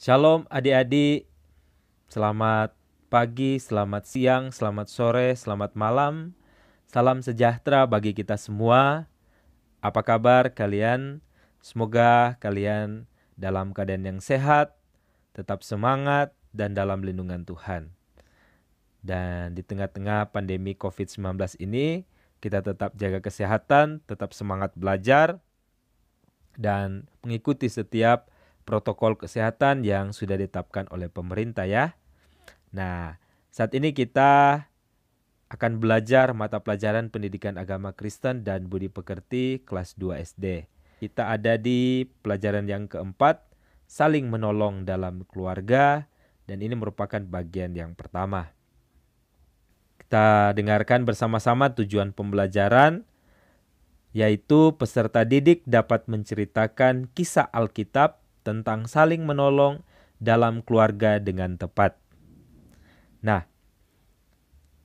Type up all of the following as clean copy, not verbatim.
Shalom adik-adik, selamat pagi, selamat siang, selamat sore, selamat malam. Salam sejahtera bagi kita semua. Apa kabar kalian? Semoga kalian dalam keadaan yang sehat, tetap semangat, dan dalam lindungan Tuhan. Dan di tengah-tengah pandemi COVID-19 ini, kita tetap jaga kesehatan, tetap semangat belajar, dan mengikuti setiap protokol kesehatan yang sudah ditetapkan oleh pemerintah ya. Nah, saat ini kita akan belajar mata pelajaran pendidikan agama Kristen dan budi pekerti kelas 2 SD. Kita ada di pelajaran yang keempat, saling menolong dalam keluarga, dan ini merupakan bagian yang pertama. Kita dengarkan bersama-sama tujuan pembelajaran, yaitu peserta didik dapat menceritakan kisah Alkitab tentang saling menolong dalam keluarga dengan tepat. Nah,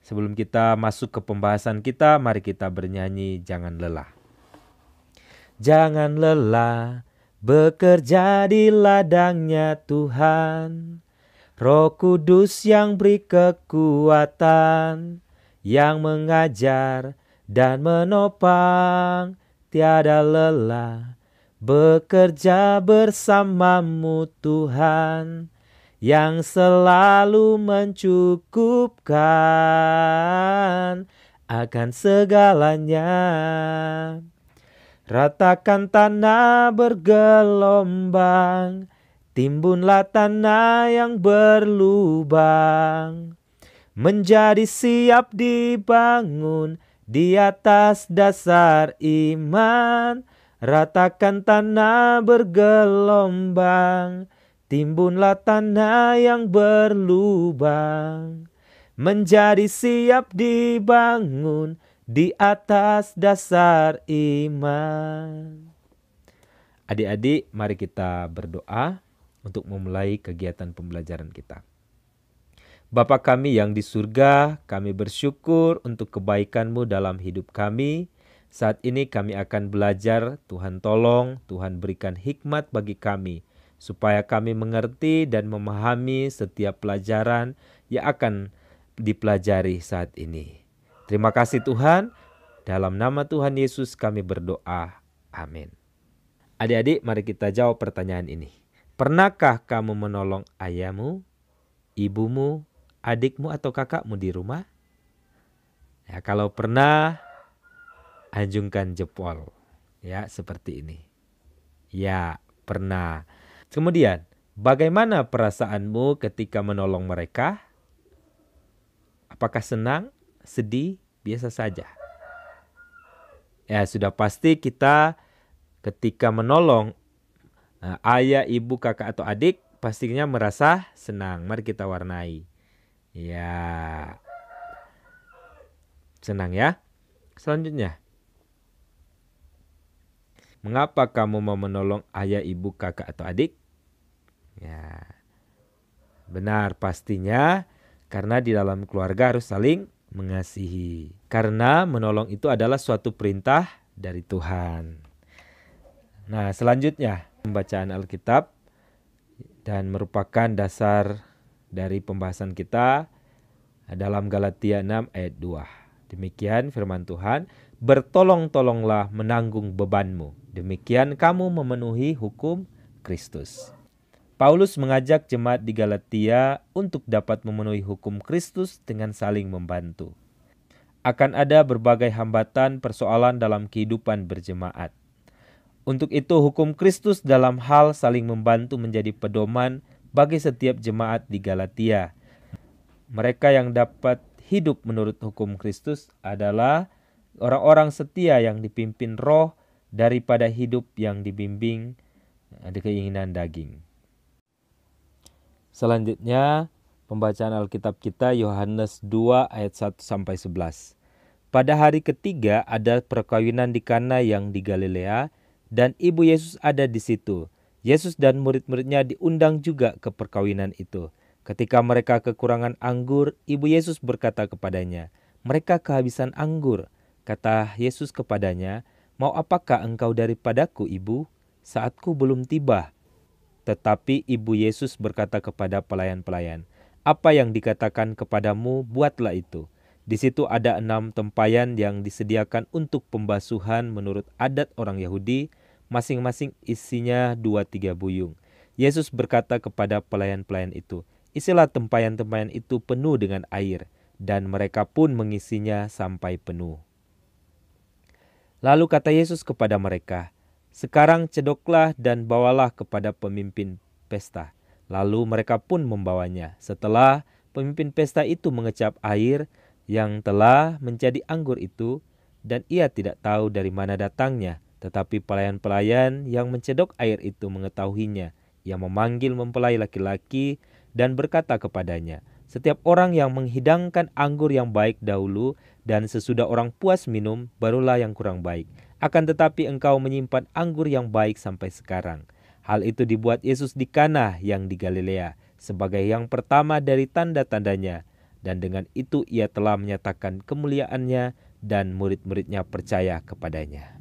sebelum kita masuk ke pembahasan kita, mari kita bernyanyi Jangan Lelah. Jangan lelah bekerja di ladangnya Tuhan, Roh Kudus yang beri kekuatan, yang mengajar dan menopang, tiada lelah bekerja bersamamu Tuhan, yang selalu mencukupkan akan segalanya. Ratakan tanah bergelombang, timbunlah tanah yang berlubang, menjadi siap dibangun di atas dasar iman. Ratakan tanah bergelombang, timbunlah tanah yang berlubang, menjadi siap dibangun di atas dasar iman. Adik-adik, mari kita berdoa untuk memulai kegiatan pembelajaran kita. Bapa kami yang di surga, kami bersyukur untuk kebaikan-Mu dalam hidup kami. Saat ini kami akan belajar, Tuhan tolong, Tuhan berikan hikmat bagi kami, supaya kami mengerti dan memahami setiap pelajaran yang akan dipelajari saat ini. Terima kasih Tuhan, dalam nama Tuhan Yesus kami berdoa, amin. Adik-adik, mari kita jawab pertanyaan ini. Pernahkah kamu menolong ayahmu, ibumu, adikmu atau kakakmu di rumah? Ya, kalau pernah, anjungkan jempol. Ya, seperti ini. Ya, pernah. Kemudian, bagaimana perasaanmu ketika menolong mereka? Apakah senang, sedih, biasa saja? Ya, sudah pasti kita ketika menolong ayah, ibu, kakak atau adik, pastinya merasa senang. Mari kita warnai. Ya, senang ya. Selanjutnya, mengapa kamu mau menolong ayah, ibu, kakak atau adik? Ya, benar pastinya karena di dalam keluarga harus saling mengasihi. Karena menolong itu adalah suatu perintah dari Tuhan. Nah, selanjutnya pembacaan Alkitab dan merupakan dasar dari pembahasan kita dalam Galatia 6 ayat 2. Demikian firman Tuhan, bertolong-tolonglah menanggung bebanmu. Demikian kamu memenuhi hukum Kristus. Paulus mengajak jemaat di Galatia untuk dapat memenuhi hukum Kristus dengan saling membantu. Akan ada berbagai hambatan persoalan dalam kehidupan berjemaat. Untuk itu hukum Kristus dalam hal saling membantu menjadi pedoman bagi setiap jemaat di Galatia. Mereka yang dapat hidup menurut hukum Kristus adalah orang-orang setia yang dipimpin roh daripada hidup yang dibimbing di keinginan daging. Selanjutnya, pembacaan Alkitab kita Yohanes 2 ayat 1-11. Pada hari ketiga ada perkawinan di Kana yang di Galilea, dan ibu Yesus ada di situ. Yesus dan murid-muridnya diundang juga ke perkawinan itu. Ketika mereka kekurangan anggur, ibu Yesus berkata kepadanya, "Mereka kehabisan anggur." Kata Yesus kepadanya, "Mau apakah engkau daripadaku, ibu? Saatku belum tiba." Tetapi ibu Yesus berkata kepada pelayan-pelayan, "Apa yang dikatakan kepadamu, buatlah itu." Di situ ada 6 tempayan yang disediakan untuk pembasuhan menurut adat orang Yahudi, masing-masing isinya 2-3 buyung. Yesus berkata kepada pelayan-pelayan itu, "Isilah tempayan-tempayan itu penuh dengan air," dan mereka pun mengisinya sampai penuh. Lalu kata Yesus kepada mereka, "Sekarang cedoklah dan bawalah kepada pemimpin pesta." Lalu mereka pun membawanya. Setelah pemimpin pesta itu mengecap air yang telah menjadi anggur itu, dan ia tidak tahu dari mana datangnya, tetapi pelayan-pelayan yang mencedok air itu mengetahuinya. Ia memanggil mempelai laki-laki dan berkata kepadanya, "Setiap orang yang menghidangkan anggur yang baik dahulu, dan sesudah orang puas minum, barulah yang kurang baik. Akan tetapi engkau menyimpan anggur yang baik sampai sekarang." Hal itu dibuat Yesus di Kana yang di Galilea, sebagai yang pertama dari tanda-tandanya. Dan dengan itu ia telah menyatakan kemuliaannya, dan murid-muridnya percaya kepadanya.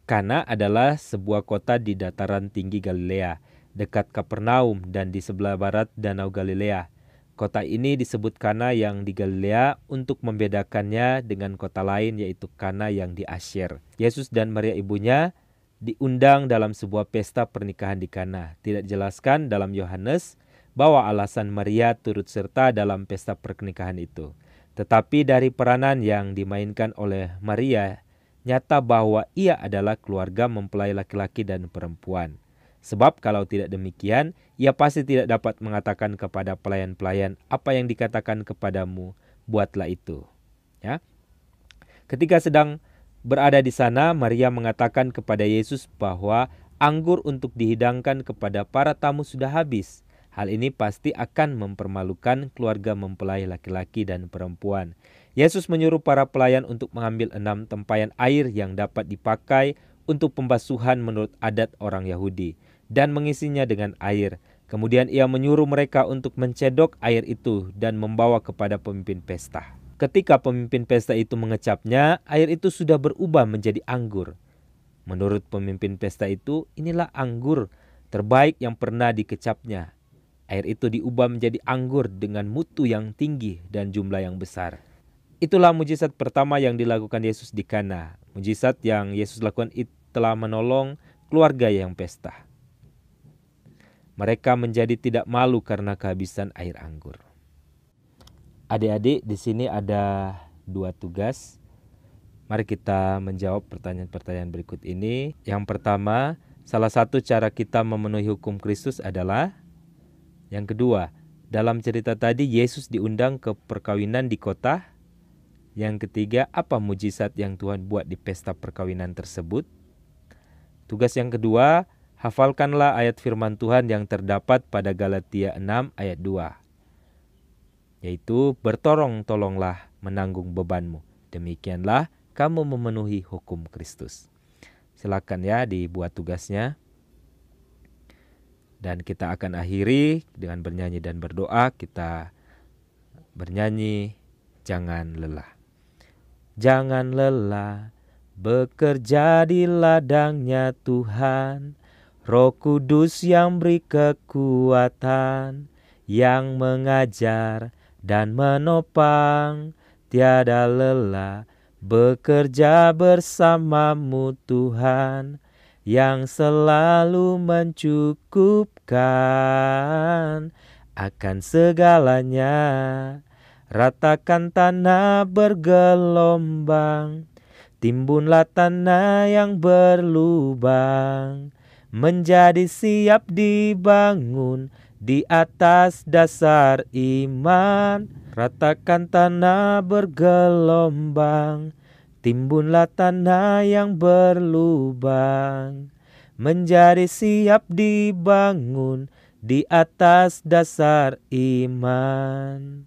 Kana adalah sebuah kota di dataran tinggi Galilea, dekat Kapernaum dan di sebelah barat Danau Galilea. Kota ini disebut Kana yang di Galilea untuk membedakannya dengan kota lain, yaitu Kana yang di Asyir. Yesus dan Maria ibunya diundang dalam sebuah pesta pernikahan di Kana. Tidak dijelaskan dalam Yohanes bahwa alasan Maria turut serta dalam pesta pernikahan itu. Tetapi dari peranan yang dimainkan oleh Maria, nyata bahwa ia adalah keluarga mempelai laki-laki dan perempuan. Sebab kalau tidak demikian, ia pasti tidak dapat mengatakan kepada pelayan-pelayan, "Apa yang dikatakan kepadamu, buatlah itu." Ya. Ketika sedang berada di sana, Maria mengatakan kepada Yesus bahwa anggur untuk dihidangkan kepada para tamu sudah habis. Hal ini pasti akan mempermalukan keluarga mempelai laki-laki dan perempuan. Yesus menyuruh para pelayan untuk mengambil 6 tempayan air yang dapat dipakai untuk pembasuhan menurut adat orang Yahudi, dan mengisinya dengan air. Kemudian ia menyuruh mereka untuk mencedok air itu dan membawa kepada pemimpin pesta. Ketika pemimpin pesta itu mengecapnya, air itu sudah berubah menjadi anggur. Menurut pemimpin pesta itu, inilah anggur terbaik yang pernah dikecapnya. Air itu diubah menjadi anggur dengan mutu yang tinggi dan jumlah yang besar. Itulah mujizat pertama yang dilakukan Yesus di Kana. Mujizat yang Yesus lakukan itu telah menolong keluarga yang pesta. Mereka menjadi tidak malu karena kehabisan air anggur. Adik-adik, di sini ada 2 tugas. Mari kita menjawab pertanyaan-pertanyaan berikut ini. Yang pertama, salah satu cara kita memenuhi hukum Kristus adalah. Yang kedua, dalam cerita tadi Yesus diundang ke perkawinan di kota. Yang ketiga, apa mujizat yang Tuhan buat di pesta perkawinan tersebut? Tugas yang kedua, hafalkanlah ayat firman Tuhan yang terdapat pada Galatia 6 ayat 2. Yaitu, bertolong-tolonglah menanggung bebanmu. Demikianlah kamu memenuhi hukum Kristus. Silakan ya dibuat tugasnya. Dan kita akan akhiri dengan bernyanyi dan berdoa. Kita bernyanyi, jangan lelah. Jangan lelah bekerja di ladangnya Tuhan. Roh Kudus yang beri kekuatan, yang mengajar dan menopang. Tiada lelah bekerja bersamamu Tuhan, yang selalu mencukupkan akan segalanya. Ratakan tanah bergelombang, timbunlah tanah yang berlubang, menjadi siap dibangun di atas dasar iman. Ratakan tanah bergelombang, timbunlah tanah yang berlubang, menjadi siap dibangun di atas dasar iman.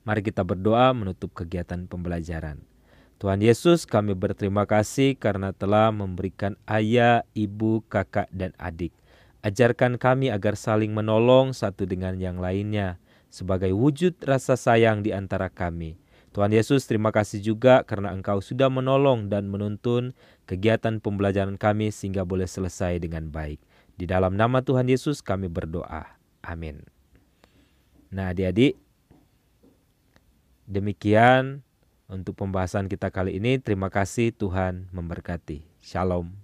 Mari kita berdoa menutup kegiatan pembelajaran. Tuhan Yesus, kami berterima kasih karena telah memberikan ayah, ibu, kakak, dan adik. Ajarkan kami agar saling menolong satu dengan yang lainnya sebagai wujud rasa sayang di antara kami. Tuhan Yesus, terima kasih juga karena Engkau sudah menolong dan menuntun kegiatan pembelajaran kami sehingga boleh selesai dengan baik. Di dalam nama Tuhan Yesus kami berdoa. Amin. Nah adik-adik, demikian untuk pembahasan kita kali ini. Terima kasih, Tuhan memberkati. Shalom.